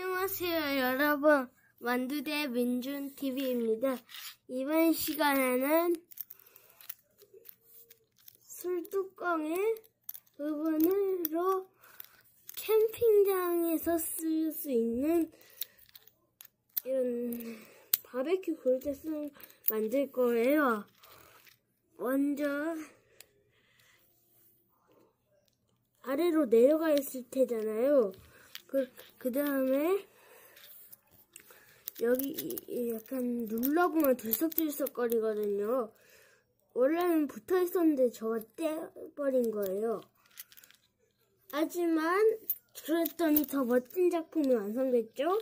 안녕하세요 여러분, 만두대 민준TV입니다. 이번 시간에는 술뚜껑의 부분으로 캠핑장에서 쓸 수 있는 이런 바베큐 구울 때 만들 거예요. 먼저 아래로 내려가 있을 테잖아요. 그 다음에 여기 약간 눌러보면 들썩들썩 거리거든요. 원래는 붙어 있었는데 저가 떼버린 거예요. 하지만 그랬더니 더 멋진 작품이 완성됐죠?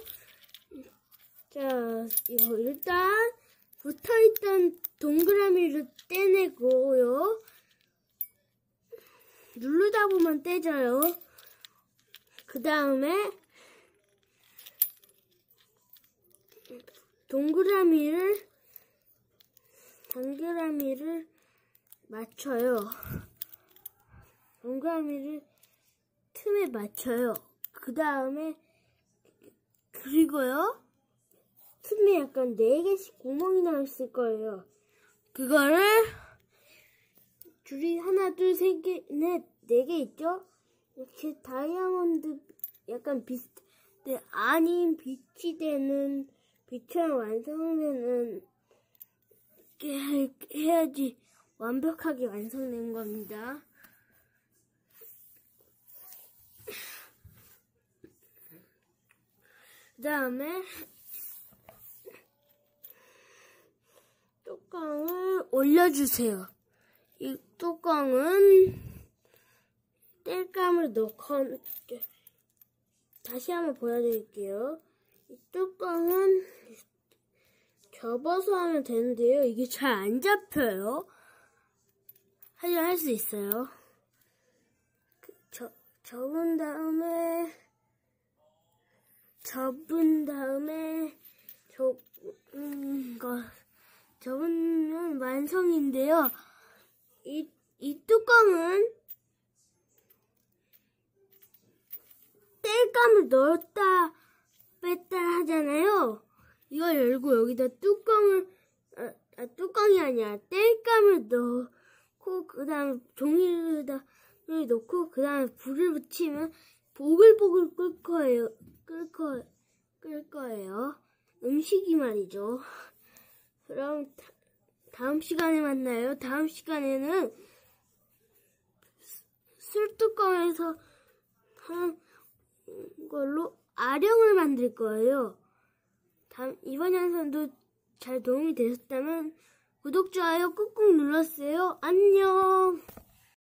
자, 이거 일단 붙어있던 동그라미를 떼내고요. 누르다 보면 떼져요. 그 다음에 동그라미를 맞춰요. 동그라미를 틈에 맞춰요. 그 다음에 그리고요, 틈에 약간 4개씩 구멍이 나 있을 거예요. 그거를 줄이 하나, 둘, 셋 개, 넷, 4개 있죠? 이렇게 다이아몬드 약간 비슷해, 아닌 빛이 되는, 빛처럼 완성되는 게 해야지 완벽하게 완성된 겁니다. 그 다음에 뚜껑을 올려주세요. 이 뚜껑은 땔감을 넣고, 다시 한번 보여드릴게요. 이 뚜껑은 접어서 하면 되는데요. 이게 잘 안 잡혀요. 하지만 할 수 있어요. 접은 다음에 접으면 완성인데요. 이 뚜껑은 땔감을 넣었다 뺐다 하잖아요. 이걸 열고 여기다 뚜껑이 아니라 땔감을 넣고, 그 다음에 종이를 넣고, 그 다음에 불을 붙이면 보글보글 끓 거예요. 음식이 말이죠. 그럼 다음 시간에 만나요. 다음 시간에는 술뚜껑에서 한 걸로 아령을 만들 거예요. 이번 영상도 잘 도움이 되셨다면 구독, 좋아요 꾹꾹 눌러주세요. 안녕.